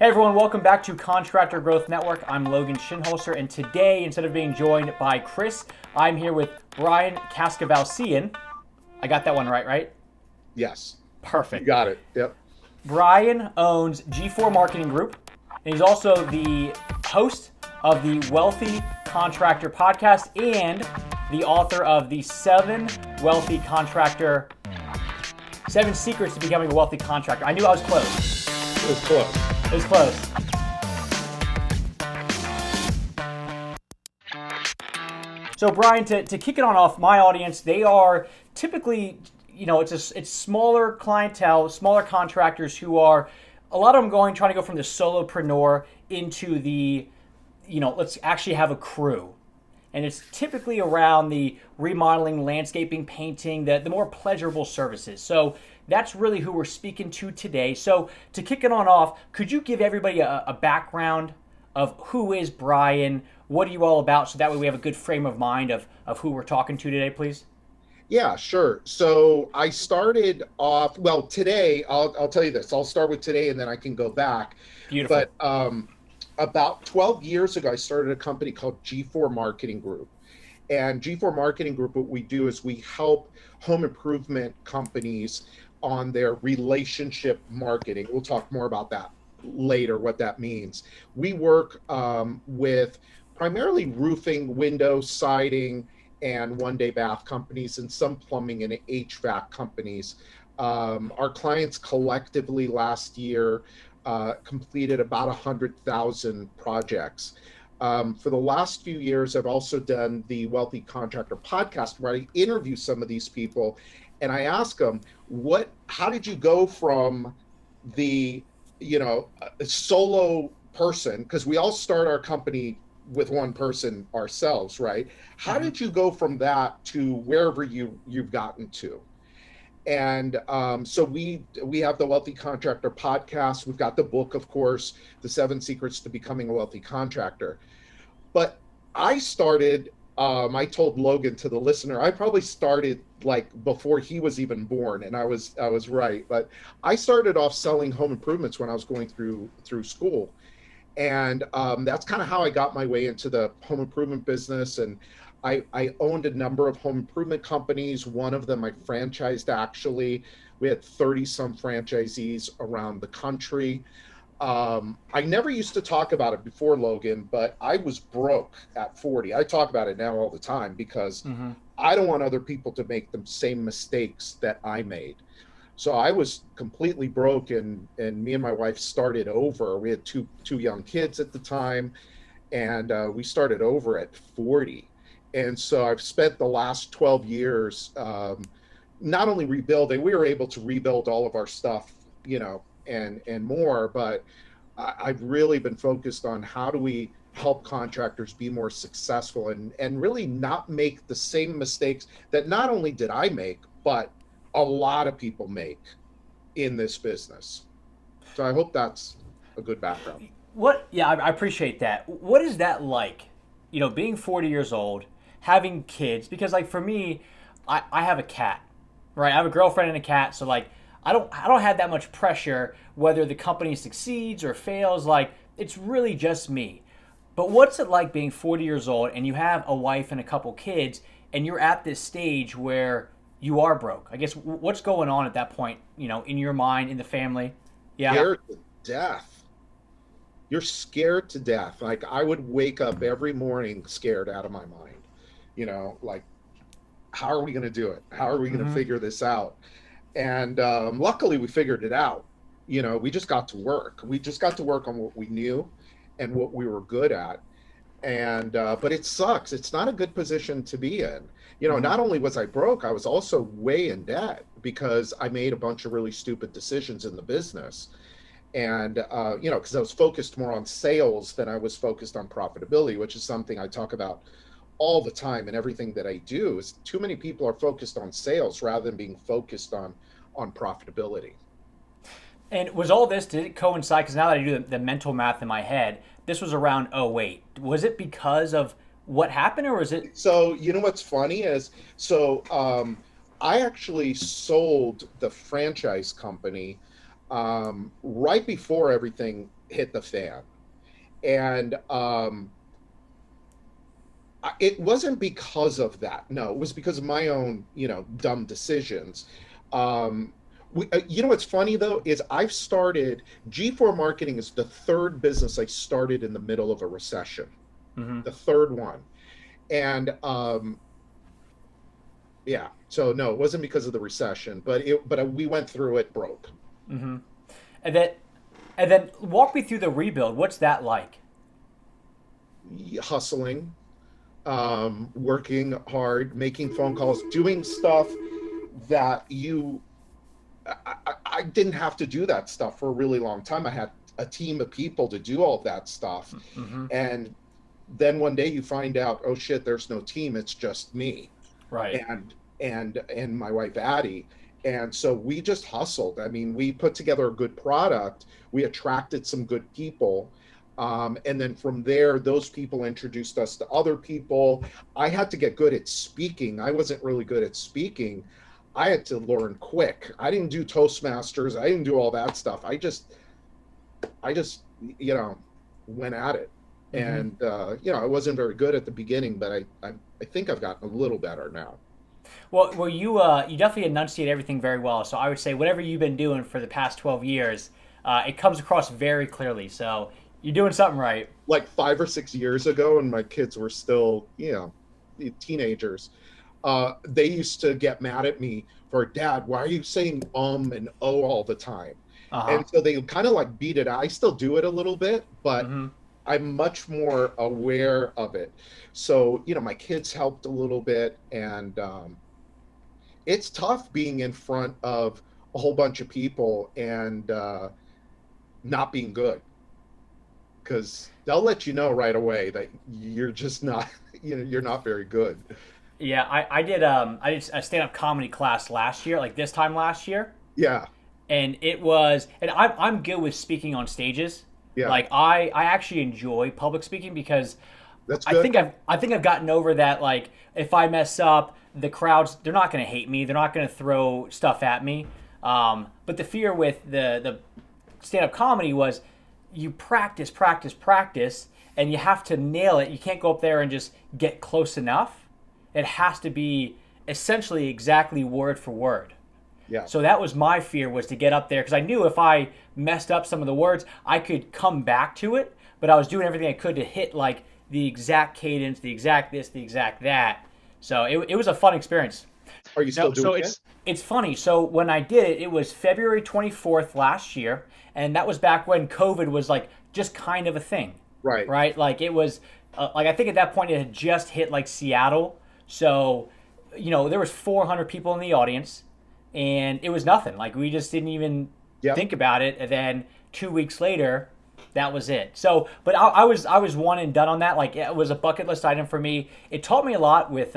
Hey everyone, welcome back to Contractor Growth Network. I'm Logan Shinholster, and today, instead of being joined by Chris, I'm here with Brian Kaskavalciyan. I got that one right? Yes, you Perfect. got it. Yep. Brian owns G4 Marketing Group, and he's also the host of the Wealthy Contractor podcast and the author of the Seven Secrets to Becoming a Wealthy Contractor. I knew I was close. It was close. It was close. So Brian, to kick it on off, my audience, they are typically, it's smaller clientele, smaller contractors who are, a lot of them trying to go from the solo-preneuer into the, let's actually have a crew. And it's typically around the remodeling, landscaping, painting, the more pleasurable services. So that's really who we're speaking to today. So to kick it on off, could you give everybody a background of who is Brian? What are you all about? So that way we have a good frame of mind of who we're talking to today, please. Yeah, sure. So I started off, well, today, I'll tell you this. I'll start with today and then I can go back. Beautiful. But about 12 years ago, I started a company called G4 Marketing Group. And G4 Marketing Group, what we do is we help home improvement companies on their relationship marketing. We'll talk more about that later, what that means. We work with primarily roofing, window, siding, and one-day bath companies and some plumbing and HVAC companies. Our clients collectively last year completed about 100,000 projects. For the last few years, I've also done the Wealthy Contractor podcast where I interview some of these people and I ask them, how did you go from the, a solo person, because we all start our company with one person ourselves, right? How Mm-hmm. did you go from that to wherever you've gotten to? And so we have the Wealthy Contractor podcast. We've got the book, of course, The 7 Secrets to Becoming a Wealthy Contractor. But I told Logan, to the listener, I probably started like before he was even born, and I was right. But I started off selling home improvements when I was going through school, and that's kind of how I got my way into the home improvement business. And I owned a number of home improvement companies. One of them I franchised, actually. We had 30 some franchisees around the country. I never used to talk about it before, Logan, but I was broke at 40. I talk about it now all the time because Mm-hmm. I don't want other people to make the same mistakes that I made. So I was completely broke, and me and my wife started over. We had two young kids at the time, and we started over at 40. And so I've spent the last 12 years not only rebuilding, we were able to rebuild all of our stuff, and more, but I've really been focused on how do we help contractors be more successful and really not make the same mistakes that not only did I make, but a lot of people make in this business. So I hope that's a good background. Yeah, I appreciate that. What is that like? Being 40 years old, having kids, because like for me, I have a cat, right? I have a girlfriend and a cat, so like I don't have that much pressure whether the company succeeds or fails. Like it's really just me. But what's it like being 40 years old and you have a wife and a couple kids and you're at this stage where you are broke? I guess what's going on at that point, in your mind, in the family? Yeah. Scared to death. You're scared to death. Like I would wake up every morning scared out of my mind. Like, how are we going to do it? How are we going to Mm-hmm. figure this out? And luckily we figured it out. We just got to work. We just got to work on what we knew and what we were good at. And but it sucks. It's not a good position to be in. Mm-hmm. Not only was I broke, I was also way in debt because I made a bunch of really stupid decisions in the business. And because I was focused more on sales than I was focused on profitability, which is something I talk about all the time in everything that I do. Is too many people are focused on sales rather than being focused on profitability. And was all this, did it coincide? Because now that I do the mental math in my head, this was around '08. Was it because of what happened, or was it? So what's funny is, I actually sold the franchise company right before everything hit the fan. And it wasn't because of that. No, it was because of my own, dumb decisions. Um, what's funny though is I've started G4 Marketing is the third business I started in the middle of a recession, Mm-hmm. the third one, and yeah. So no, it wasn't because of the recession, but we went through it broke. Mm-hmm. And then walk me through the rebuild. What's that like? Hustling, working hard, making phone calls, doing stuff that I didn't have to do that stuff for a really long time. I had a team of people to do all of that stuff. Mm-hmm. And then one day you find out, oh shit, there's no team. It's just me Right. and my wife, Addie. And so we just hustled. I mean, we put together a good product. We attracted some good people. And then from there, those people introduced us to other people. I had to get good at speaking. I wasn't really good at speaking. I had to learn quick. I didn't do Toastmasters. I didn't do all that stuff. I just, went at it. Mm-hmm. And, I wasn't very good at the beginning, but I think I've gotten a little better now. Well, you definitely enunciate everything very well. So I would say whatever you've been doing for the past 12 years, it comes across very clearly. So you're doing something right. Like 5 or 6 years ago, and my kids were still, teenagers, they used to get mad at me for, Dad, why are you saying and oh all the time? Uh huh. And so they kind of like beat it. I still do it a little bit, but Mm-hmm. I'm much more aware of it. So, my kids helped a little bit, and it's tough being in front of a whole bunch of people and not being good, because they'll let you know right away that you're just not, you're not very good. Yeah, I did a stand up comedy class last year, like this time last year, Yeah, and I'm good with speaking on stages. yeah, Like I actually enjoy public speaking because that's I good. think I've gotten over that. Like if I mess up, the crowds, they're not going to hate me. They're not going to throw stuff at me. But the fear with the stand up comedy was you practice, practice, practice, and you have to nail it. You can't go up there and just get close enough. It has to be essentially exactly word for word. Yeah, So that was my fear, was to get up there because I knew if I messed up some of the words, I could come back to it. But I was doing everything I could to hit like the exact cadence, the exact this, the exact that. So it was a fun experience. are you still No, doing so it? it's funny. So when I did it, it was February 24th last year, and that was back when COVID was like just kind of a thing, Right. right? Like it was like I think at that point it had just hit like Seattle. So there was 400 people in the audience, and it was nothing. Like we just didn't even Yep. think about it. And then 2 weeks later, that was it. So, but I was one and done on that. Like it was a bucket list item for me. It taught me a lot with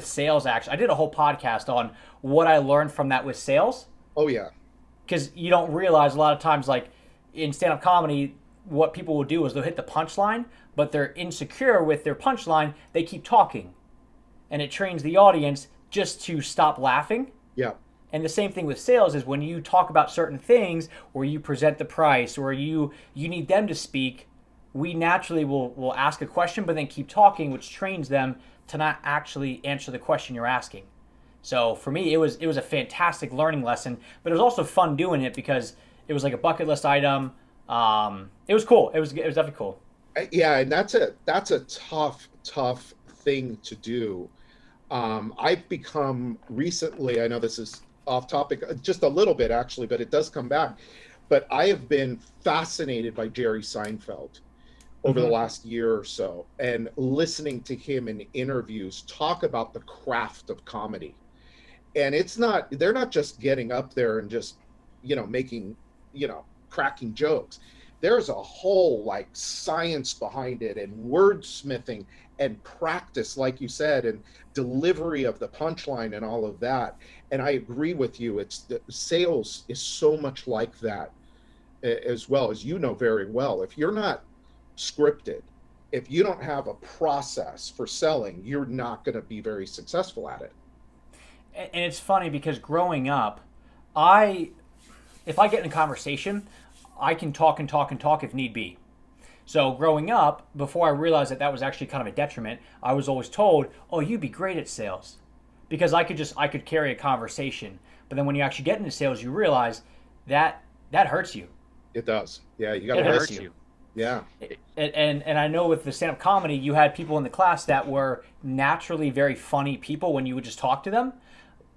sales. Actually, I did a whole podcast on what I learned from that with sales, Oh yeah. because you don't realize a lot of times, like in stand-up comedy, what people will do is they'll hit the punchline, but they're insecure with their punchline. They keep talking, and it trains the audience just to stop laughing. Yeah. And the same thing with sales is when you talk about certain things, or you present the price, or you need them to speak, we naturally will ask a question but then keep talking, which trains them to not actually answer the question you're asking. So for me, it was a fantastic learning lesson, but it was also fun doing it because it was like a bucket list item. It was cool. It was definitely cool. Yeah, and that's a tough thing to do. I've become recently, I know this is off topic just a little bit actually, but it does come back. But I have been fascinated by Jerry Seinfeld over the Mm-hmm. last year or so, and listening to him in interviews talk about the craft of comedy. And they're not just getting up there and just, making, cracking jokes. There's a whole like science behind it, and wordsmithing and practice, like you said, and delivery of the punchline and all of that. And I agree with you. It's the sales is so much like that, as well, as you know very well. If you're not scripted, if you don't have a process for selling, you're not going to be very successful at it. And it's funny because growing up, I if I get in a conversation, I can talk and talk and talk if need be. So growing up, before I realized that that was actually kind of a detriment, I was always told, "Oh, you'd be great at sales," because I could carry a conversation. But then when you actually get into sales, you realize that that hurts you. It does. Yeah, you got to It hurts listen. you. Yeah. And I know with the stand up comedy, you had people in the class that were naturally very funny people when you would just talk to them,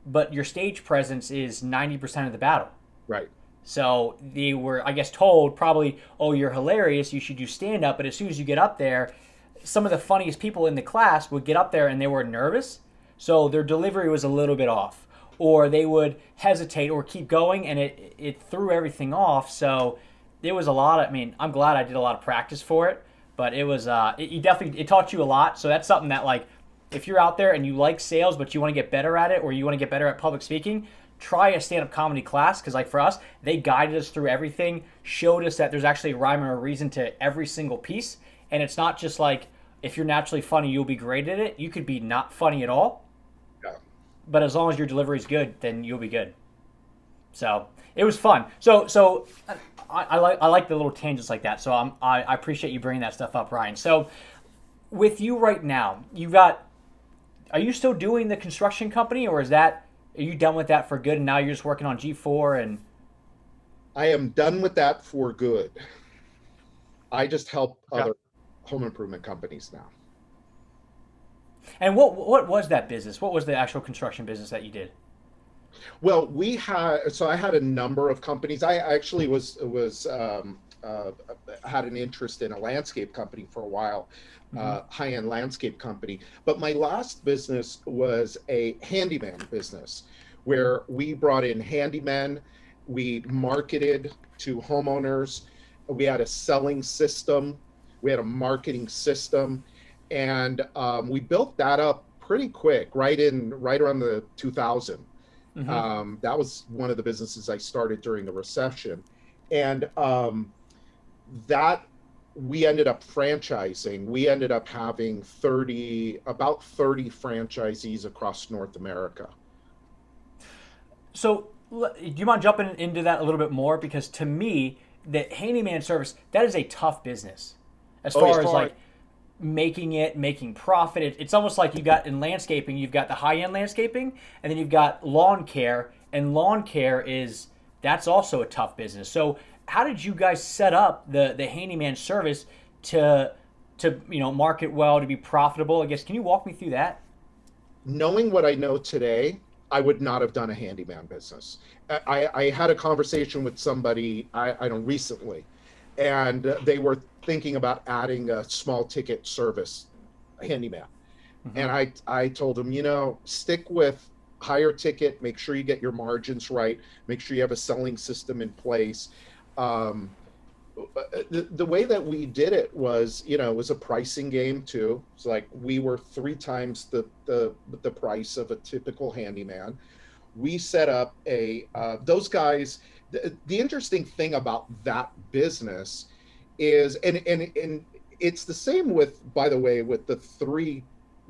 but your stage presence is 90% of the battle. Right. So they were, I guess, told probably, "Oh, you're hilarious. You should do stand up." But as soon as you get up there, some of the funniest people in the class would get up there and they were nervous. So their delivery was a little bit off. Or they would hesitate or keep going and it threw everything off. So there was a lot of, I mean, I'm glad I did a lot of practice for it. But it was, you definitely, it taught you a lot. So that's something that, like, if you're out there and you like sales, but you want to get better at it or you want to get better at public speaking, try a stand-up comedy class, because like for us, they guided us through everything, showed us that there's actually a rhyme or a reason to every single piece, and it's not just like if you're naturally funny you'll be great at it. You could be not funny at all, Yeah. but as long as your delivery is good, then you'll be good. So it was fun. I like the little tangents like that. So I appreciate you bringing that stuff up, Ryan. So with you right now, are you still doing the construction company, or are you done with that for good and now you're just working on G4 and I am done with that for good. I just help okay. other home improvement companies now. And what was that business? What was the actual construction business that you did? Well, I had a number of companies. I actually had an interest in a landscape company for a while, high-end landscape company. But my last business was a handyman business where we brought in handymen, we marketed to homeowners, we had a selling system, we had a marketing system, and we built that up pretty quick, right around the 2000. That was one of the businesses I started during the recession, and that we ended up franchising. We ended up having about 30 franchisees across North America. So do you mind jumping into that a little bit more? Because to me, the handyman service, that is a tough business as far as like making profit. It's almost like you got in landscaping, you've got the high-end landscaping, and then you've got lawn care, and lawn care that's also a tough business. So how did you guys set up the handyman service to market well, to be profitable? I guess, can you walk me through that? Knowing what I know today, I would not have done a handyman business. I had a conversation with somebody I know recently, and they were thinking about adding a small ticket service, a handyman. And I told them, stick with higher ticket, make sure you get your margins right, make sure you have a selling system in place. The way that we did it was, it was a pricing game too. It's like we were 3 times the price of a typical handyman. We set up those guys. The interesting thing about that business is, and it's the same with, by the way, with the 3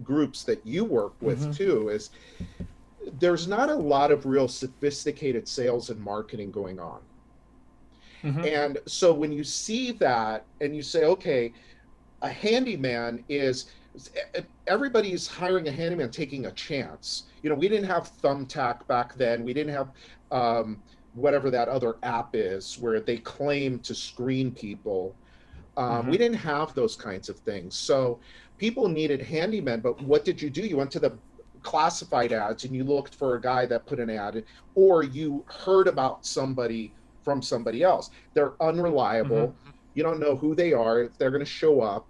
groups that you work with too, is there's not a lot of real sophisticated sales and marketing going on. And so when you see that and you say, okay, a handyman everybody's hiring a handyman taking a chance. We didn't have Thumbtack back then. We didn't have whatever that other app is where they claim to screen people. We didn't have those kinds of things. So people needed handymen, but what did you do? You went to the classified ads and you looked for a guy that put an ad in, or you heard about somebody from somebody else. They're unreliable. You don't know who they are, if they're going to show up,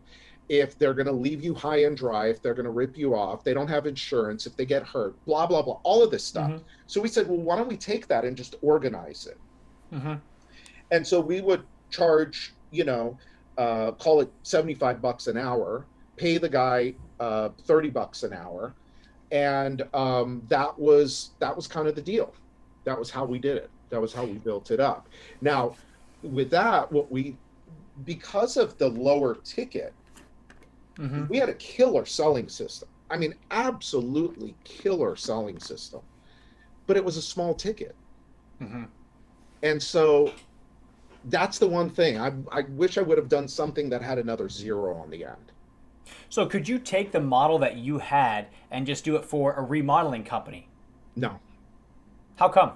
if they're going to leave you high and dry, if they're going to rip you off, they don't have insurance, if they get hurt, blah, blah, blah, all of this stuff. So we said, well, why don't we take that and just organize it? And so we would charge, call it $75 an hour, pay the guy $30 an hour. And that was kind of the deal. That was how we did it. That was how we built it up. Now, with that, because of the lower ticket, we had a killer selling system. I mean, absolutely killer selling system. But it was a small ticket. And so That's the one thing. I wish I would have done something that had another zero on the end. So could you take the model that you had and just do it for a remodeling company? No, How come?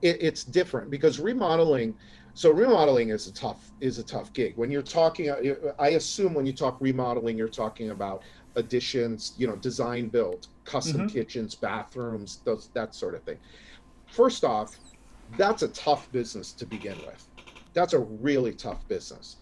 it's different because remodeling. So remodeling is a tough gig. When you're talking, I assume when you talk remodeling, you're talking about additions, design build, custom Mm-hmm. kitchens, bathrooms, that sort of thing. First off, that's a tough business to begin with. That's a really tough business.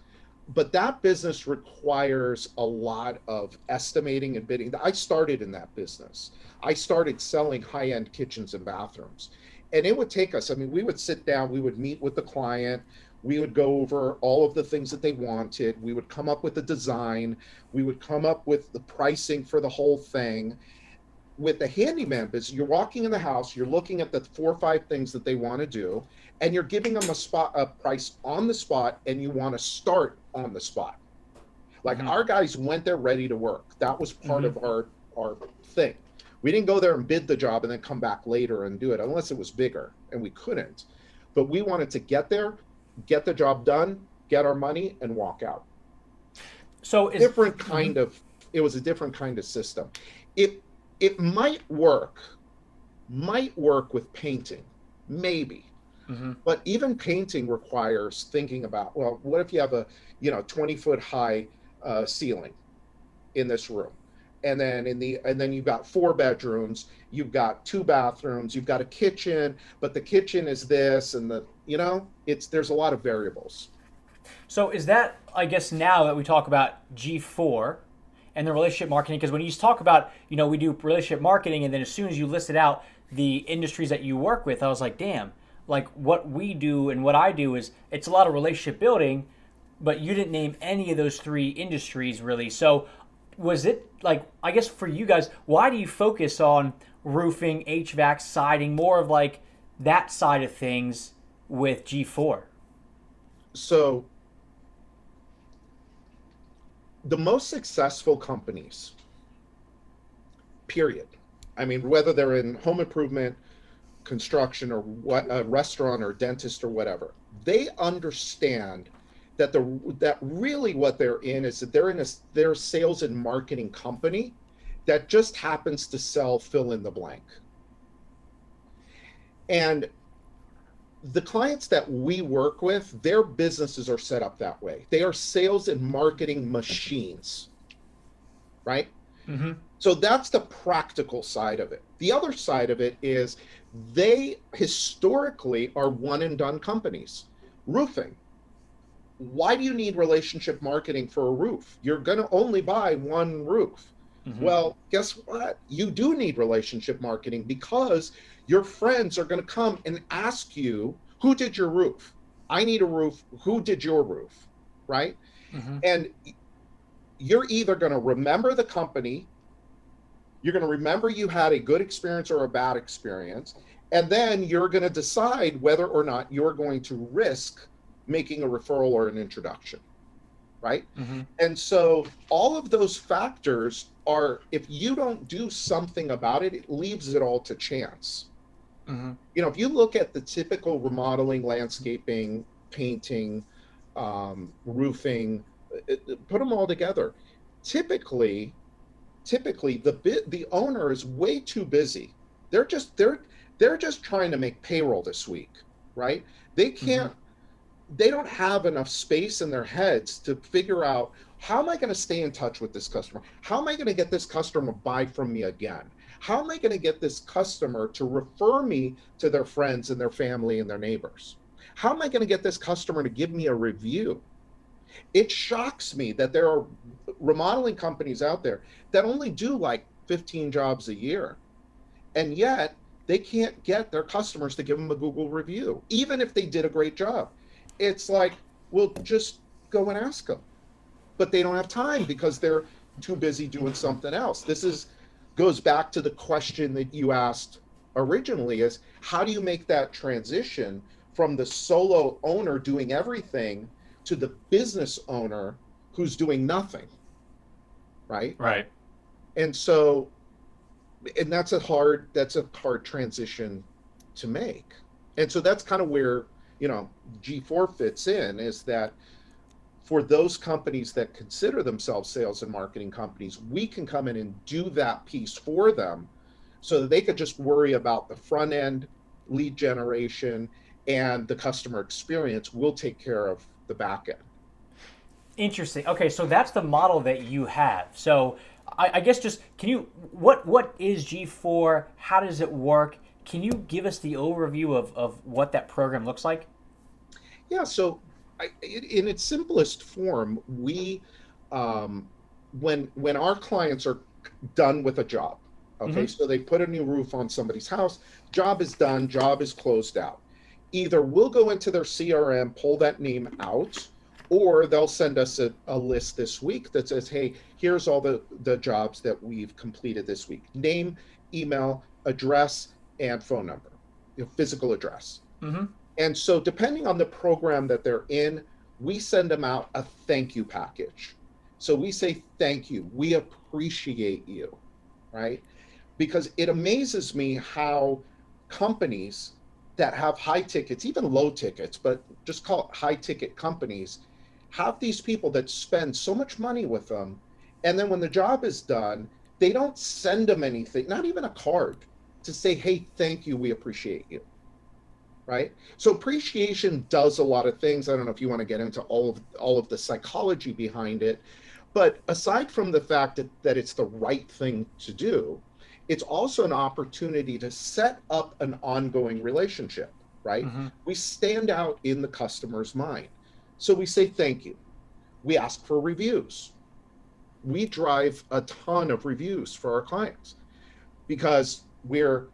But that business requires a lot of estimating and bidding. I started in that business. I started selling high-end kitchens and bathrooms. And it would take us, I mean, we would sit down, we would meet with the client, we would go over all of the things that they wanted, we would come up with the design, we would come up with the pricing for the whole thing. With the handyman business, you're walking in the house, you're looking at the 4 or 5 things that they want to do, and you're giving them a price on the spot, and you want to start on the spot. Like Mm-hmm. our guys went there ready to work. That was part Mm-hmm. of our thing. We didn't go there and bid the job and then come back later and do it unless it was bigger, and we couldn't. But we wanted to get there, get the job done, get our money, and walk out. So is Different mhm. kind of It was a different kind of system. It might work with painting, maybe. Mm-hmm. But even painting requires thinking about, well, what if you have a 20-foot high ceiling in this room, and then you've got 4 bedrooms, you've got 2 bathrooms, you've got a kitchen, but the kitchen is this, and there's a lot of variables. So is that, I guess, now that we talk about G4 and the relationship marketing, because when you talk about, we do relationship marketing, and then as soon as you listed out the industries that you work with, I was like, damn, like what we do and what I do is it's a lot of relationship building, but you didn't name any of those three industries really. So was it like, I guess for you guys, why do you focus on roofing, HVAC, siding, more of like that side of things with G4? So the most successful companies, period. I mean, whether they're in home improvement, construction, or what, a restaurant or dentist or whatever, they understand that really what they're in is that they're a sales and marketing company that just happens to sell fill in the blank. And the clients that we work with, their businesses are set up that way. They are sales and marketing machines, right? Mm-hmm. So that's the practical side of it. The other side of it is they historically are one and done companies. Roofing. Why do you need relationship marketing for a roof? You're going to only buy one roof. Mm-hmm. Well, guess what? You do need relationship marketing because your friends are going to come and ask you, who did your roof? I need a roof. Who did your roof? Right? Mm-hmm. And you're either going to remember the company, you're going to remember you had a good experience or a bad experience, and then you're going to decide whether or not you're going to risk making a referral or an introduction, right? Mm-hmm. And so all of those factors are, if you don't do something about it, it leaves it all to chance. Mm-hmm. If you look at the typical remodeling, landscaping, painting, roofing, put them all together. Typically, the owner is way too busy. They're just trying to make payroll this week, right? They Mm-hmm. can't. They don't have enough space in their heads to figure out, how am I going to stay in touch with this customer? How am I going to get this customer to buy from me again? How am I going to get this customer to refer me to their friends and their family and their neighbors? How am I going to get this customer to give me a review? It shocks me that there are remodeling companies out there that only do like 15 jobs a year, and yet they can't get their customers to give them a Google review, even if they did a great job. It's like, well, just go and ask them. But they don't have time because they're too busy doing something else. This goes back to the question that you asked originally, is how do you make that transition from the solo owner doing everything to the business owner who's doing nothing, right? Right. And so, and that's a hard transition to make. And so that's kind of where G4 fits in is that for those companies that consider themselves sales and marketing companies, we can come in and do that piece for them so that they could just worry about the front end lead generation and the customer experience. We'll take care of the back end. Interesting. Okay, so that's the model that you have. So I guess just can you what is G4? How does it work? Can you give us the overview of what that program looks like? Yeah, so in its simplest form, when our clients are done with a job, okay, Mm-hmm. so they put a new roof on somebody's house, job is done, job is closed out. Either we'll go into their CRM, pull that name out, or they'll send us a list this week that says, hey, here's all the jobs that we've completed this week. Name, email, address, and phone number, physical address. Mm-hmm. And so, depending on the program that they're in, we send them out a thank you package. So, we say, thank you. We appreciate you, right? Because it amazes me how companies that have high tickets, even low tickets, but just call it high ticket companies, have these people that spend so much money with them. And then when the job is done, they don't send them anything, not even a card to say, hey, thank you. We appreciate you. Right? So appreciation does a lot of things. I don't know if you want to get into all of the psychology behind it, but aside from the fact that it's the right thing to do, it's also an opportunity to set up an ongoing relationship, right? Mm-hmm. We stand out in the customer's mind. So we say thank you. We ask for reviews. We drive a ton of reviews for our clients because we're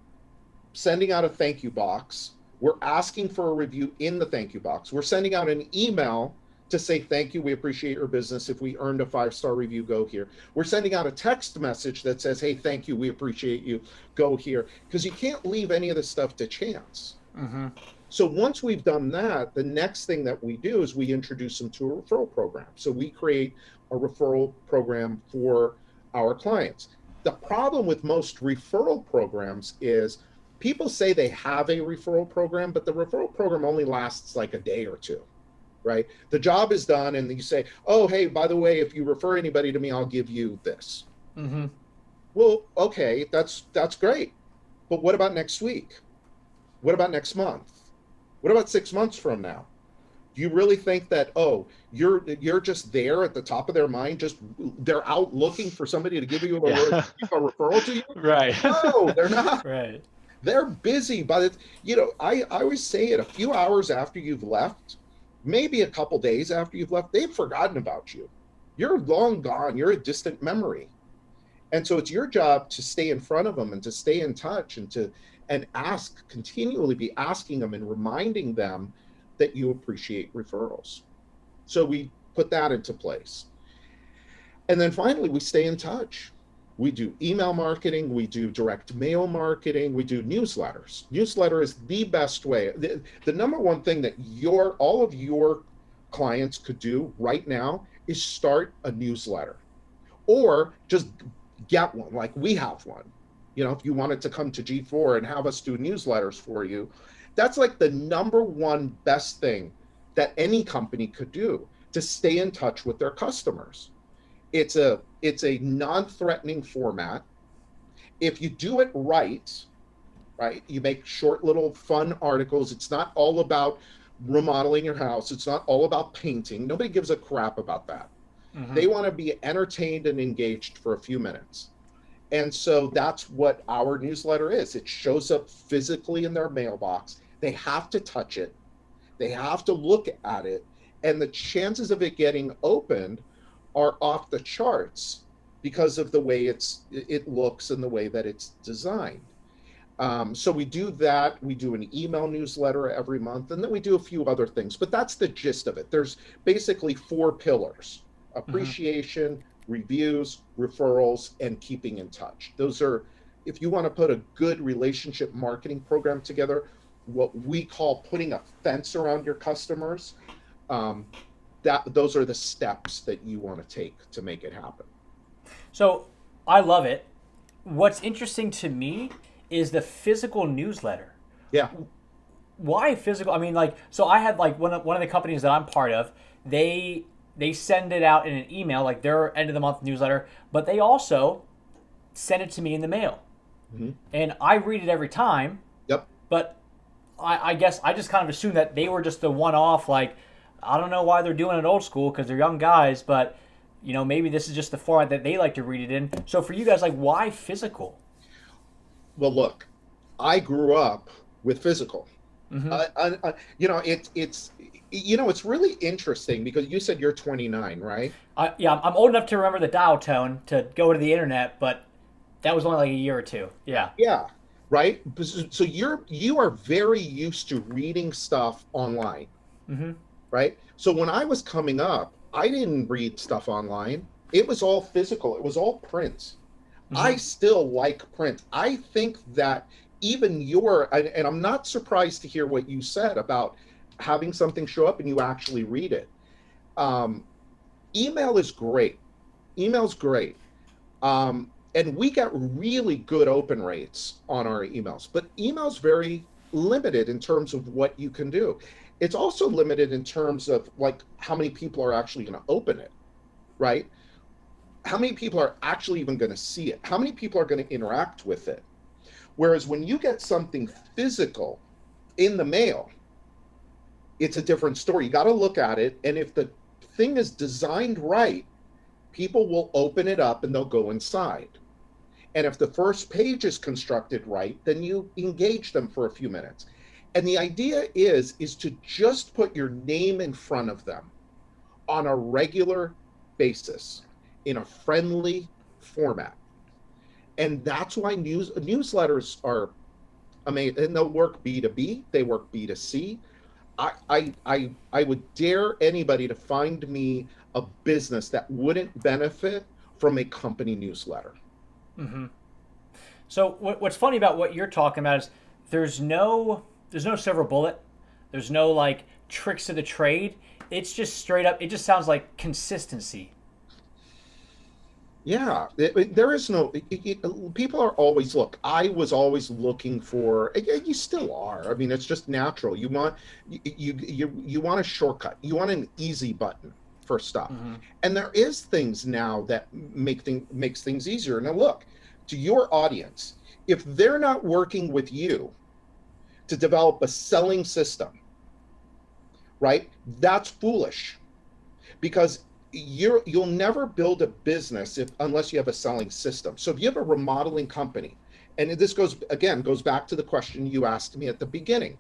sending out a thank you box. We're asking for a review in the thank you box. We're sending out an email to say thank you, we appreciate your business. If we earned a 5-star review, go here. We're sending out a text message that says, hey, thank you, we appreciate you, go here. Because you can't leave any of this stuff to chance. Mm-hmm. So once we've done that, the next thing that we do is we introduce them to a referral program. So we create a referral program for our clients. The problem with most referral programs is people say they have a referral program, but the referral program only lasts like a day or two, right? The job is done and you say, oh, hey, by the way, if you refer anybody to me, I'll give you this. Mm-hmm. Well, okay, that's great. But what about next week? What about next month? What about 6 months from now? Do you really think that, oh, you're just there at the top of their mind, just they're out looking for somebody to give you Yeah. a referral to you? Right. No, they're not. Right. They're busy, but I always say it, a few hours after you've left, maybe a couple days after you've left, they've forgotten about you. You're long gone. You're a distant memory. And so it's your job to stay in front of them and to stay in touch and continually be asking them and reminding them that you appreciate referrals. So we put that into place. And then finally, we stay in touch. We do email marketing, we do direct mail marketing, we do newsletters. Newsletter is the best way. The number one thing that all of your clients could do right now is start a newsletter or just get one, like we have one. If you wanted to come to G4 and have us do newsletters for you, that's like the number one best thing that any company could do to stay in touch with their customers. It's a non-threatening format. If you do it right, you make short little fun articles. It's not all about remodeling your house. It's not all about painting. Nobody gives a crap about that. Mm-hmm. They want to be entertained and engaged for a few minutes. And so that's what our newsletter is. It shows up physically in their mailbox. They have to touch it. They have to look at it. And the chances of it getting opened are off the charts because of the way it looks and the way that it's designed. So we do that. We do an email newsletter every month, and then we do a few other things. But that's the gist of it. There's basically 4 pillars: appreciation, reviews, referrals, and keeping in touch. Those are, if you want to put a good relationship marketing program together, what we call putting a fence around your customers, those are the steps that you want to take to make it happen. So I love it. What's interesting to me is the physical newsletter. Yeah. why physical? I mean, like, so I had like one of the companies that I'm part of. They send it out in an email, like their end of the month newsletter, but they also send it to me in the mail, Hmm. and I read it every time. Yep. But I guess I just kind of assumed that they were just the one off. Like, I don't know why they're doing it old school because they're young guys, but maybe this is just the format that they like to read it in. So for you guys, like, why physical? Well, look, I grew up with physical. Mm-hmm. It's really interesting because you said you're 29, right? Yeah, I'm old enough to remember the dial tone to go to the internet, but that was only like a year or two. Yeah. Yeah, right. So you are very used to reading stuff online, Mm-hmm. right? So when I was coming up, I didn't read stuff online. It was all physical. It was all print. I Mm-hmm. still like print. I think that even and I'm not surprised to hear what you said about having something show up and you actually read it. Um, Email is great. Email's great. And we get really good open rates on our emails, but email's very limited in terms of what you can do. It's also limited in terms of like how many people are actually going to open it, right? How many people are actually even going to see it? How many people are going to interact with it? Whereas when you get something physical in the mail, it's a different story. You got to look at it. And if the thing is designed right, people will open it up and they'll go inside. And if the first page is constructed right, then you engage them for a few minutes. And the idea is to just put your name in front of them on a regular basis in a friendly format. And that's why newsletters are amazing. And they'll work B2B, they work B2C. I would dare anybody to find me a business that wouldn't benefit from a company newsletter. Mm-hmm. So what's funny about what you're talking about is there's no silver bullet. There's no like tricks of the trade. It's just straight up. It just sounds like consistency. Yeah, there is no. People are always look. I was always looking for. You still are. I mean, it's just natural. You want a shortcut. You want an easy button for stuff, Mm-hmm. and there is things now that makes things easier. Now, look to your audience. If they're not working with you to develop a selling system, right? That's foolish because you'll never build a business unless you have a selling system. So if you have a remodeling company, and this goes back to the question you asked me at the beginning,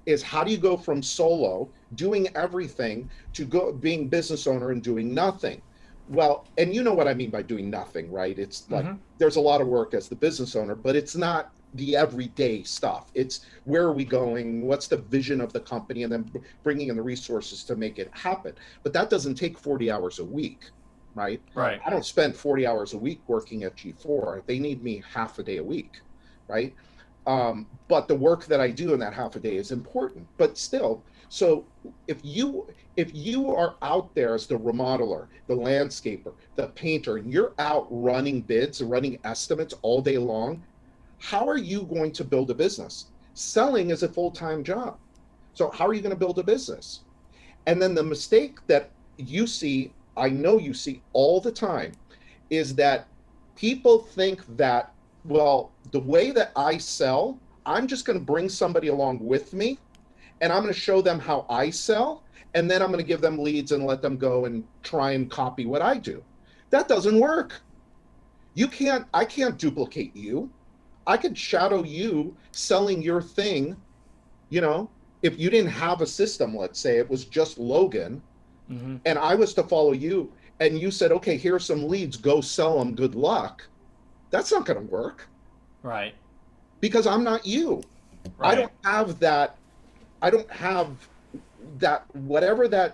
is how do you go from solo doing everything to go being business owner and doing nothing? Well, and you know what I mean by doing nothing, right? It's like Mm-hmm. there's a lot of work as the business owner, but it's not the everyday stuff. It's where are we going? What's the vision of the company? And then bringing in the resources to make it happen. But that doesn't take 40 hours a week, right? Right. I don't spend 40 hours a week working at G4. They need me half a day a week, right? But the work that I do in that half a day is important. But still, so if you are out there as the remodeler, the landscaper, the painter, and you're out running bids and running estimates all day long, how are you going to build a business? Selling is a full-time job. So how are you going to build a business? And then the mistake that you see, I know you see all the time, is that people think that, well, the way that I sell, I'm just going to bring somebody along with me and I'm going to show them how I sell. And then I'm going to give them leads and let them go and try and copy what I do. That doesn't work. I can't duplicate you. I could shadow you selling your thing, you know, if you didn't have a system, let's say it was just Logan, Mm-hmm. and I was to follow you, and you said, okay, here's some leads, go sell them, good luck. That's not going to work Right. because I'm not you. I Right. don't have that. I don't have whatever The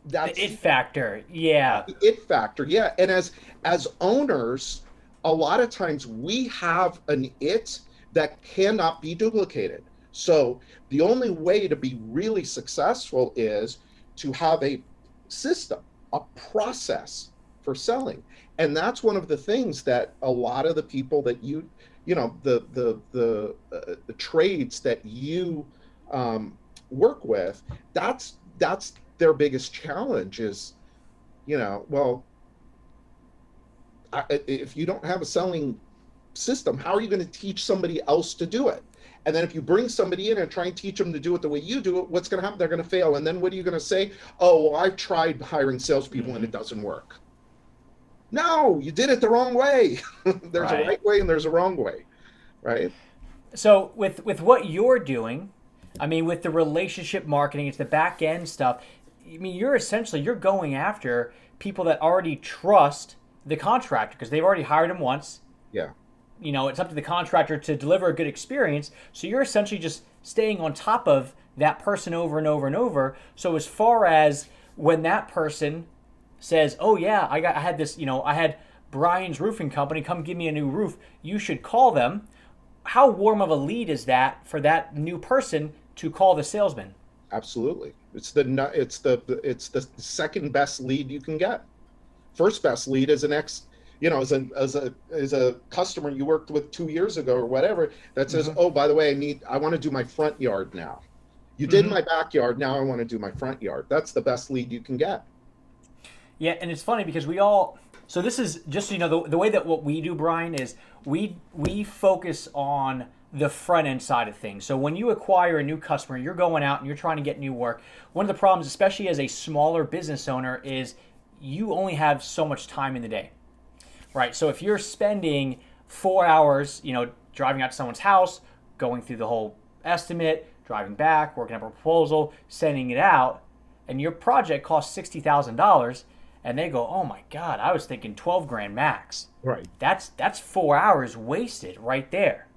that's it factor. Yeah. the it factor. Yeah. And as owners, a lot of times we have an it that cannot be duplicated. So the only way to be really successful is to have a system, a process for selling. And that's one of the things that a lot of the people that the trades that you work with, that's their biggest challenge is, well, if you don't have a selling system, how are you going to teach somebody else to do it? And then if you bring somebody in and try and teach them to do it the way you do it, what's going to happen? They're going to fail. And then what are you going to say? Oh, well, I've tried hiring salespeople and it doesn't work. No, you did it the wrong way. There's a right way and there's a wrong way, right? So with what you're doing, I mean, with the relationship marketing, it's the back end stuff. I mean, you're going after people that already trust the contractor because they've already hired him once. Yeah. It's up to the contractor to deliver a good experience. So you're essentially just staying on top of that person over and over and over. So as far as when that person says, "Oh yeah, I had this, I had Brian's roofing company come give me a new roof. You should call them." How warm of a lead is that for that new person to call the salesman? Absolutely. It's the second best lead you can get. First best lead is as a customer you worked with 2 years ago or whatever that says, "Oh, by the way, I want to do my front yard now. You did my backyard, now I want to do my front yard." That's the best lead you can get. Yeah, and it's funny because so this is just the way that what we do, Brian, is we focus on the front end side of things. So when you acquire a new customer, you're going out and you're trying to get new work. One of the problems, especially as a smaller business owner, is you only have so much time in the day. Right, so if you're spending 4 hours, driving out to someone's house, going through the whole estimate, driving back, working up a proposal, sending it out, and your project costs $60,000, and they go, "Oh my God, I was thinking 12 grand max." Right. That's 4 hours wasted right there.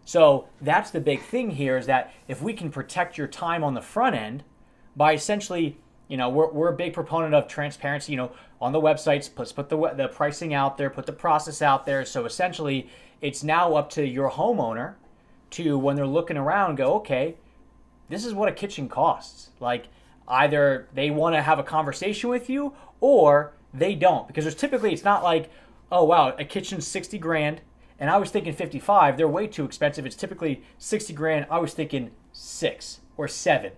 So that's the big thing here is that if we can protect your time on the front end by essentially, we're a big proponent of transparency, on the websites, let's put the pricing out there, put the process out there. So essentially it's now up to your homeowner to, when they're looking around, go, "Okay, this is what a kitchen costs." Like either they want to have a conversation with you or they don't, because it's not like, "Oh wow, a kitchen's 60 grand and I was thinking 55. They're way too expensive. It's typically 60 grand. I was thinking 6 or 7.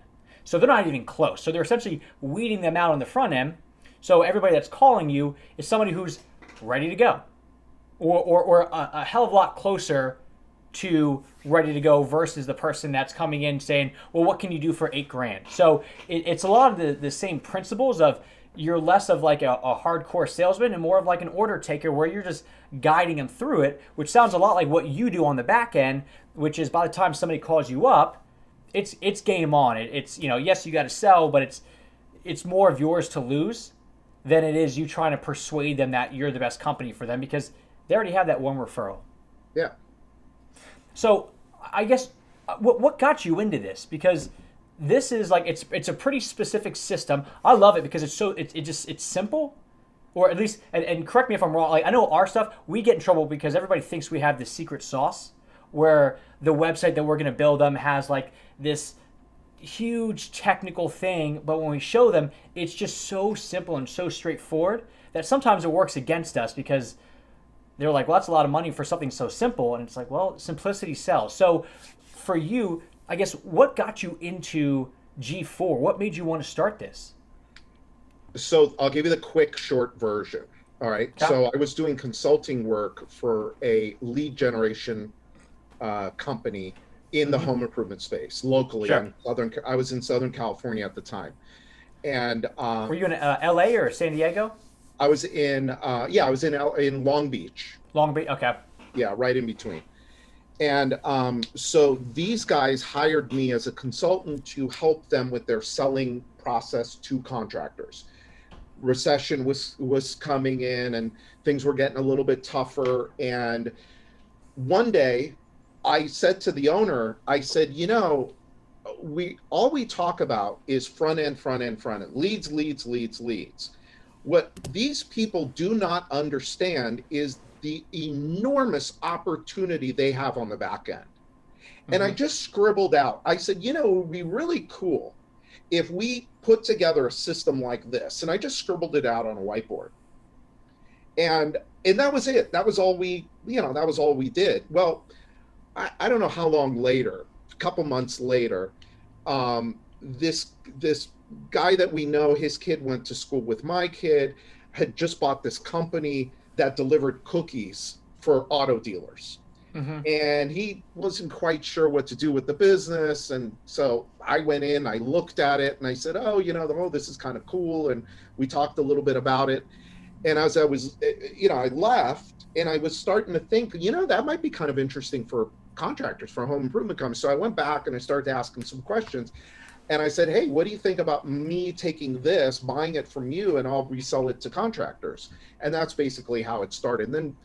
So they're not even close. So they're essentially weeding them out on the front end. So everybody that's calling you is somebody who's ready to go, or a hell of a lot closer to ready to go versus the person that's coming in saying, "Well, what can you do for 8 grand?" So it's a lot of the same principles of, you're less of like a hardcore salesman and more of like an order taker where you're just guiding them through it, which sounds a lot like what you do on the back end, which is by the time somebody calls you up, it's game on. It's yes, you got to sell, but it's more of yours to lose than it is you trying to persuade them that you're the best company for them because they already have that one referral. Yeah. So I guess what got you into this? Because this is like it's a pretty specific system. I love it because it's simple, or at least and correct me if I'm wrong. Like I know our stuff, we get in trouble because everybody thinks we have the secret sauce, where the website that we're going to build them has like this huge technical thing, but when we show them, it's just so simple and so straightforward that sometimes it works against us because they're like, "Well, that's a lot of money for something so simple," and it's like, well, simplicity sells. So for you, I guess, what got you into G4? What made you want to start this? So I'll give you the quick, short version. All right. Okay. So I was doing consulting work for a lead generation company in the home improvement space locally. Sure. I was in Southern California at the time. And were you in LA or San Diego? I was in in Long Beach. Long Beach. Okay. Yeah, right in between. And so these guys hired me as a consultant to help them with their selling process to contractors. Recession was coming in and things were getting a little bit tougher. And one day I said to the owner, I said, we talk about is front end, leads. What these people do not understand is the enormous opportunity they have on the back end. And I just scribbled out, I said, it would be really cool if we put together a system like this. And I just scribbled it out on a whiteboard. And that was it. That was all we did. Well, I don't know how long later, a couple months later, This guy that we know, his kid went to school with my kid, had just bought this company that delivered cookies for auto dealers. Mm-hmm. And he wasn't quite sure what to do with the business. And so I went in, I looked at it, and I said, oh, this is kind of cool. And we talked a little bit about it. And as I was, I left, and I was starting to think, that might be kind of interesting for contractors, for home improvement companies. So I went back and I started asking some questions. And I said, hey, what do you think about me taking this, buying it from you, and I'll resell it to contractors? And that's basically how it started. And then,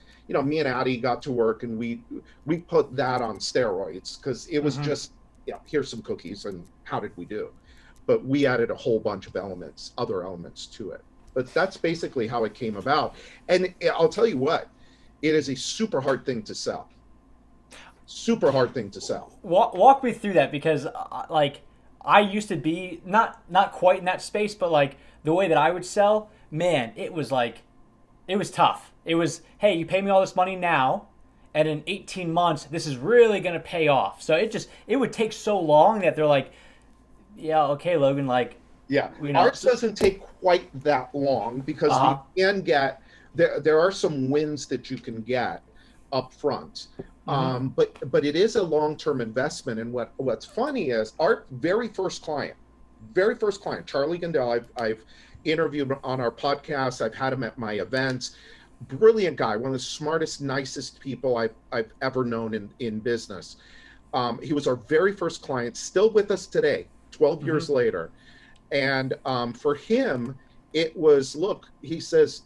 me and Addie got to work, and we put that on steroids, because it was just, here's some cookies, and how did we do? But we added a whole bunch of other elements to it. But that's basically how it came about. And I'll tell you what, it is a super hard thing to sell. Super hard thing to sell. Walk me through that, because I used to be not quite in that space, but the way that I would sell, man, it was tough. It was, hey, you pay me all this money now, and in 18 months, this is really going to pay off. So it would take so long that they're like, yeah, okay, Logan, yeah, ours doesn't take quite that long, because we can get, there are some wins that you can get up front. But it is a long-term investment. And what's funny is our very first client, Charlie Gandell, I've interviewed on our podcast. I've had him at my events. Brilliant guy, one of the smartest, nicest people I've ever known in business. He was our very first client, still with us today, 12 years later. And for him, it was, look, he says,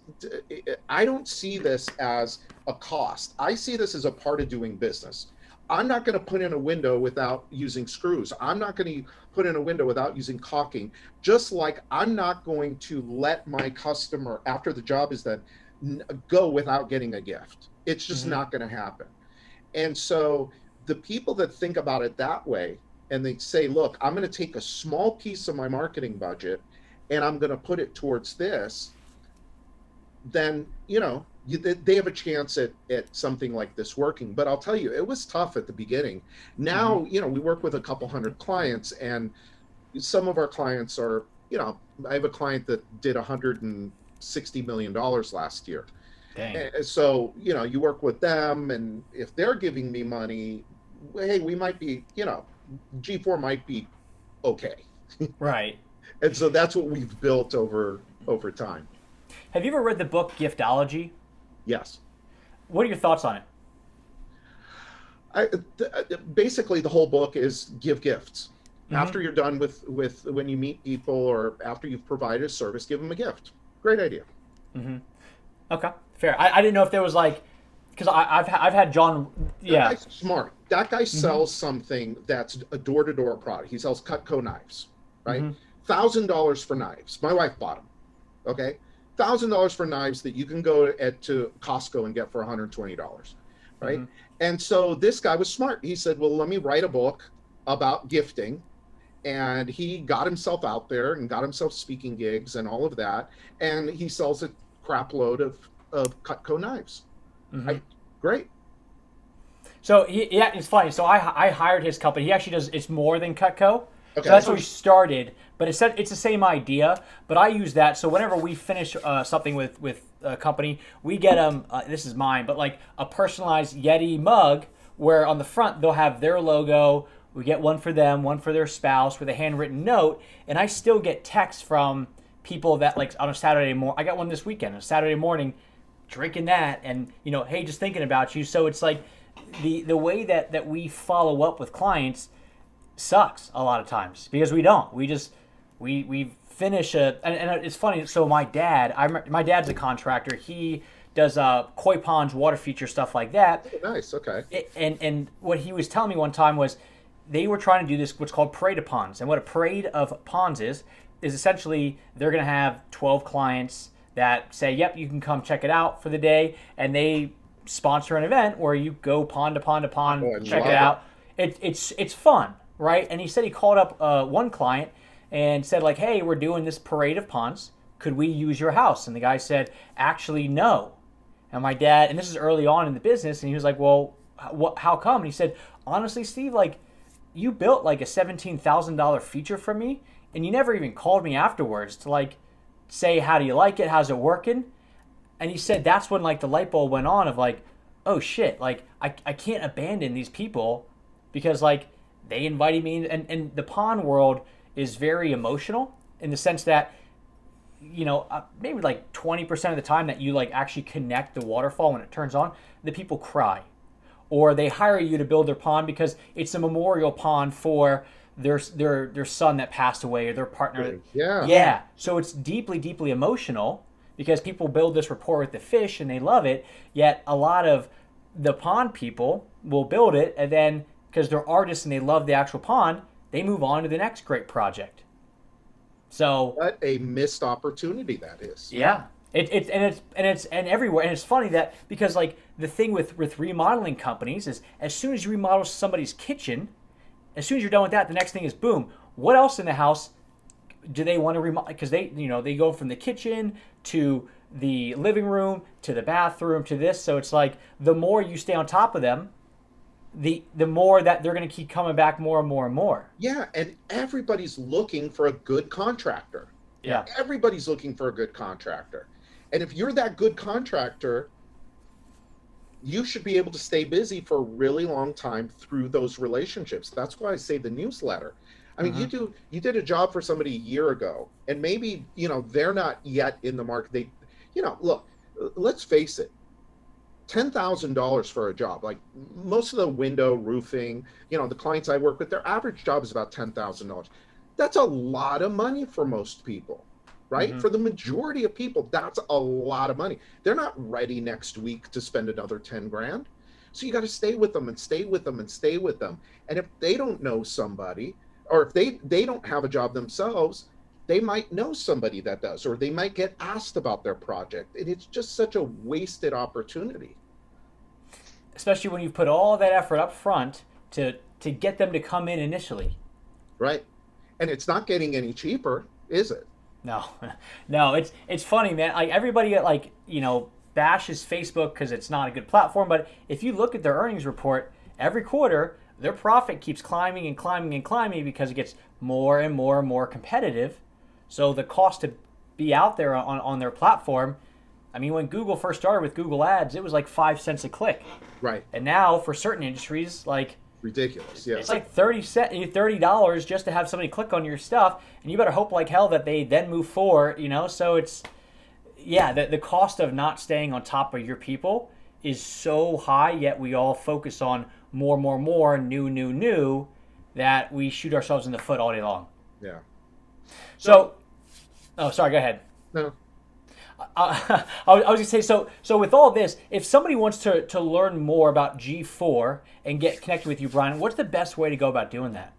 I don't see this as a cost. I see this as a part of doing business. I'm not going to put in a window without using screws. I'm not going to put in a window without using caulking. Just like I'm not going to let my customer, after the job is done, go without getting a gift. It's just not going to happen. And so the people that think about it that way, and they say, look, I'm going to take a small piece of my marketing budget and I'm going to put it towards this, then, they have a chance at something like this working. But I'll tell you, it was tough at the beginning. Now, we work with a couple hundred clients, and some of our clients are, I have a client that did $160 million last year. Dang. And so, you work with them, and if they're giving me money, hey, we might be, G4 might be okay. Right. And so that's what we've built over time. Have you ever read the book Giftology? Yes. What are your thoughts on it? Basically, the whole book is give gifts. After you're done with when you meet people, or after you've provided a service, give them a gift. Great idea. Okay, fair. I didn't know if there was because I've had John. Yeah. That guy's smart. That guy sells something that's a door-to-door product. He sells Cutco knives, right? $1,000 for knives. My wife bought them. Okay. $1,000 for knives that you can go to Costco and get for $120, right? And so this guy was smart. He said, well, let me write a book about gifting. And he got himself out there and got himself speaking gigs and all of that. And he sells a crap load of Cutco knives. Right? Great. So it's funny. So I hired his company. He actually does, it's more than Cutco. Okay. So that's where we started, but it's the same idea. But I use that. So whenever we finish something with a company, we get them. This is mine, but a personalized Yeti mug, where on the front they'll have their logo. We get one for them, one for their spouse, with a handwritten note. And I still get texts from people that on a Saturday morning. I got one this weekend, a Saturday morning, drinking that, and hey, just thinking about you. So it's the way that we follow up with clients sucks a lot of times, because we don't. We finish and it's funny. So my dad's a contractor. He does koi ponds, water feature, stuff like that. Oh, nice. Okay. And what he was telling me one time was they were trying to do this, what's called parade of ponds. And what a parade of ponds is essentially they're going to have 12 clients that say, yep, you can come check it out for the day, and they sponsor an event where you go pond to pond to pond, check it out. It's fun. Right? And he said he called up one client and said, hey, we're doing this parade of ponds. Could we use your house? And the guy said, actually, no. And my dad, and this is early on in the business, and he was like, well, how come? And he said, honestly, Steve, you built like a $17,000 feature for me, and you never even called me afterwards to like say, how do you like it? How's it working? And he said that's when like the light bulb went on of like, oh shit, like I can't abandon these people because like they invited me in. And the pond world is very emotional in the sense that, you know, maybe like 20% of the time that you like actually connect the waterfall when it turns on, the people cry. Or they hire you to build their pond because it's a memorial pond for their son that passed away or their partner. Yeah. Yeah. So it's deeply, deeply emotional because people build this rapport with the fish and they love it. Yet a lot of the pond people will build it, and then because they're artists and they love the actual pond, they move on to the next great project. So What a missed opportunity that is. yeah. It's everywhere, and it's funny that because like the thing with remodeling companies is as soon as you remodel somebody's kitchen, as soon as you're done with that, the next thing is boom. What else in the house do they want to remodel? Because they go from the kitchen to the living room to the bathroom to this. So it's like the more you stay on top of them, the more that they're going to keep coming back more and more and more. Yeah, and everybody's looking for a good contractor. Yeah. Everybody's looking for a good contractor. And if you're that good contractor, you should be able to stay busy for a really long time through those relationships. That's why I say the newsletter. I mean, you did a job for somebody a year ago, and maybe, they're not yet in the market. Look, let's face it, $10,000 for a job, like most of the window roofing, the clients I work with, their average job is about $10,000. That's a lot of money for most people. Right? For the majority of people, that's a lot of money. They're not ready next week to spend another 10 grand. So you got to stay with them and stay with them and stay with them. And if they don't know somebody, or if they don't have a job themselves, they might know somebody that does, or they might get asked about their project. And it's just such a wasted opportunity. Especially when you've put all that effort up front to get them to come in initially. Right. And it's not getting any cheaper, is it? No, it's funny, man. Like everybody bashes Facebook because it's not a good platform, but if you look at their earnings report every quarter, their profit keeps climbing and climbing and climbing because it gets more and more and more competitive. So the cost to be out there on their platform, I mean, when Google first started with Google Ads, it was like 5 cents a click. Right. And now for certain industries, like ridiculous. Yeah. It's like $30 just to have somebody click on your stuff, and you better hope like hell that they then move forward, So it's, the cost of not staying on top of your people is so high, yet we all focus on more, new, that we shoot ourselves in the foot all day long. Yeah. So, oh, sorry, go ahead. No. I was going to say, so with all this, if somebody wants to learn more about G4 and get connected with you, Brian, what's the best way to go about doing that?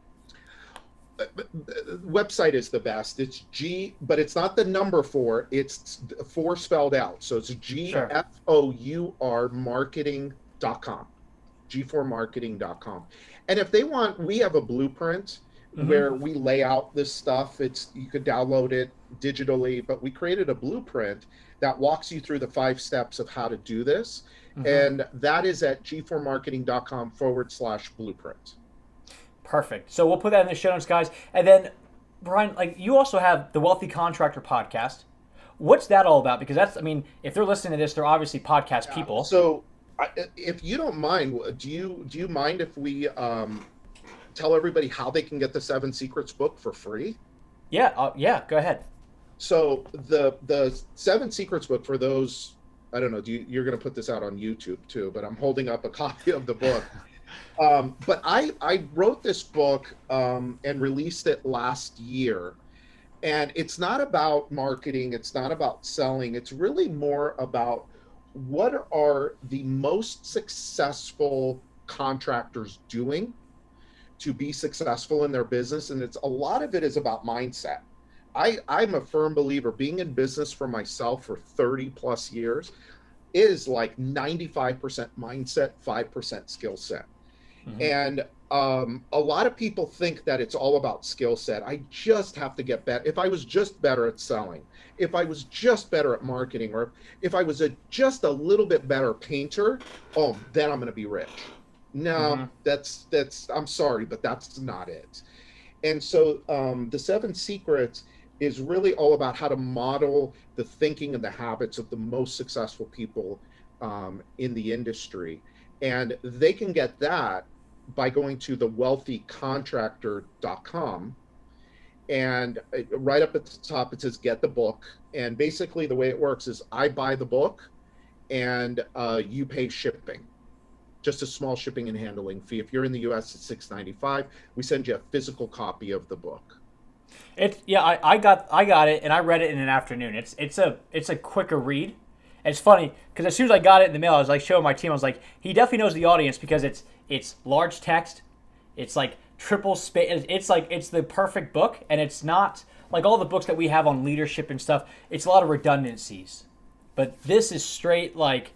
Website is the best. It's G, but it's not the number 4. It's 4 spelled out. So it's GFOUR marketing.com. G4marketing.com. And if they want, we have a blueprint where we lay out this stuff. You could download it digitally, but we created a blueprint that walks you through the 5 steps of how to do this. And that is at g4marketing.com/blueprint. Perfect. So we'll put that in the show notes, guys. And then, Brian, you also have the Wealthy Contractor podcast. What's that all about? Because if they're listening to this, they're obviously podcast people. So if you don't mind, do you mind if we tell everybody how they can get the 7 Secrets book for free? Yeah, go ahead. So the 7 Secrets book, for those, I don't know, you're going to put this out on YouTube too, but I'm holding up a copy of the book. But I wrote this book and released it last year. And it's not about marketing. It's not about selling. It's really more about what are the most successful contractors doing to be successful in their business. And a lot of it is about mindset. I'm a firm believer, being in business for myself for 30 plus years is like 95% mindset, 5% skill set. And a lot of people think that it's all about skill set. I just have to get better. If I was just better at selling, if I was just better at marketing, or if I was just a little bit better painter, then I'm going to be rich. No, that's I'm sorry, but that's not it. And so the Seven Secrets is really all about how to model the thinking and the habits of the most successful people in the industry. And they can get that by going to the wealthycontractor.com. And right up at the top, it says get the book. And basically, the way it works is I buy the book and you pay shipping, just a small shipping and handling fee. If you're in the US, it's $6.95. We send you a physical copy of the book. I got it and I read it in an afternoon. It's a quicker read. And it's funny because as soon as I got it in the mail, I was like showing my team. I was like, he definitely knows the audience because it's large text. It's like triple space. It's the perfect book, and it's not like all the books that we have on leadership and stuff. It's a lot of redundancies, but this is straight like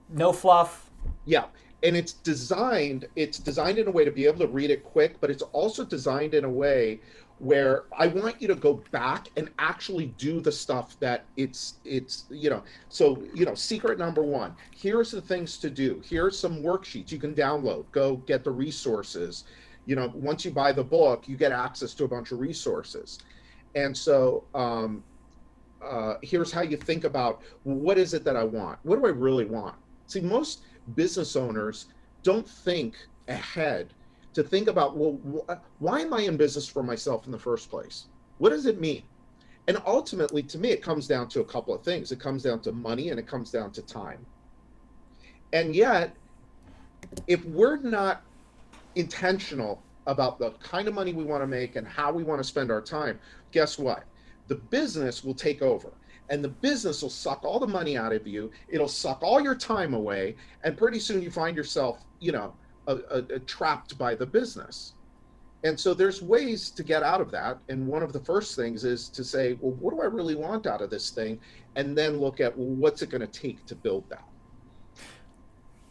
no fluff. Yeah, and it's designed in a way to be able to read it quick, but it's also designed in a way where I want you to go back and actually do the stuff that it's secret number one, here's the things to do, here's some worksheets you can download, go get the resources. Once you buy the book, you get access to a bunch of resources. And so here's how you think about, well, what is it that I want? What do I really want? See, most business owners don't think ahead to think about, well, why am I in business for myself in the first place? What does it mean? And ultimately, to me, it comes down to a couple of things. It comes down to money and it comes down to time. And yet, if we're not intentional about the kind of money we want to make and how we want to spend our time, guess what? The business will take over. And the business will suck all the money out of you. It'll suck all your time away. And pretty soon you find yourself, trapped by the business. And so there's ways to get out of that. And one of the first things is to say, well, what do I really want out of this thing? And then look at, well, what's it going to take to build that?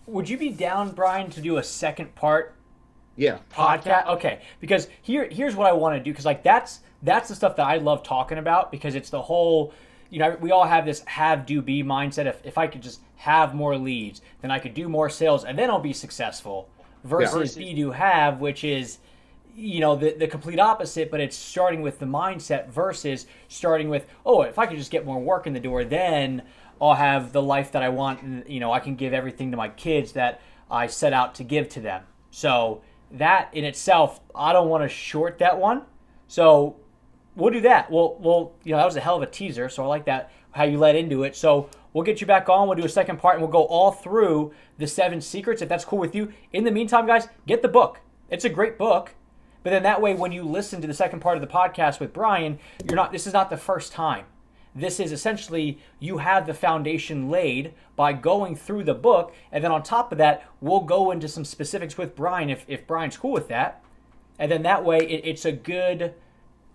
Would you be down, Brian, to do a second part? Yeah. Podcast? Okay. Because here's what I want to do. Because that's the stuff that I love talking about, because it's the whole, we all have this have, do, be mindset. If I could just have more leads, then I could do more sales and then I'll be successful. Versus be, do, have, which is, the complete opposite, but it's starting with the mindset versus starting with, if I could just get more work in the door, then I'll have the life that I want, and, I can give everything to my kids that I set out to give to them. So that in itself, I don't want to short that one. So we'll do that. Well, that was a hell of a teaser, so I like that, how you led into it. So we'll get you back on. We'll do a second part, and we'll go all through the 7 secrets, if that's cool with you. In the meantime, guys, get the book. It's a great book. But then that way, when you listen to the second part of the podcast with Brian, this is not the first time. This is essentially, you have the foundation laid by going through the book. And then on top of that, we'll go into some specifics with Brian if Brian's cool with that. And then that way, it's a good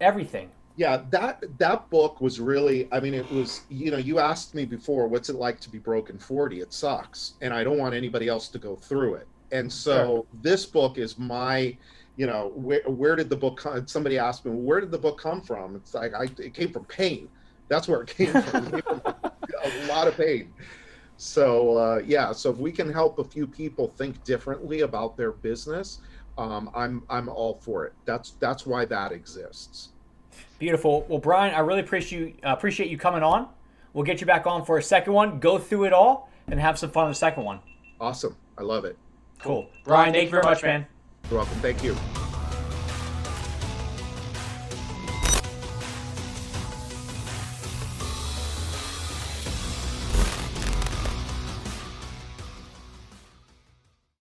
everything. Yeah, that book was really, it was, you asked me before, what's it like to be broken 40? It sucks. And I don't want anybody else to go through it. And so This book is my, where did the book come? Somebody asked me, well, where did the book come from? It's like, it came from pain. That's where it came from. It came from a lot of pain. So, so if we can help a few people think differently about their business, I'm all for it. That's why that exists. Beautiful. Well, Brian, I really appreciate you coming on. We'll get you back on for a second one, go through it all, and have some fun on the second one. Awesome. I love it. Cool. Brian, thank you very much, man. You're welcome. Thank you.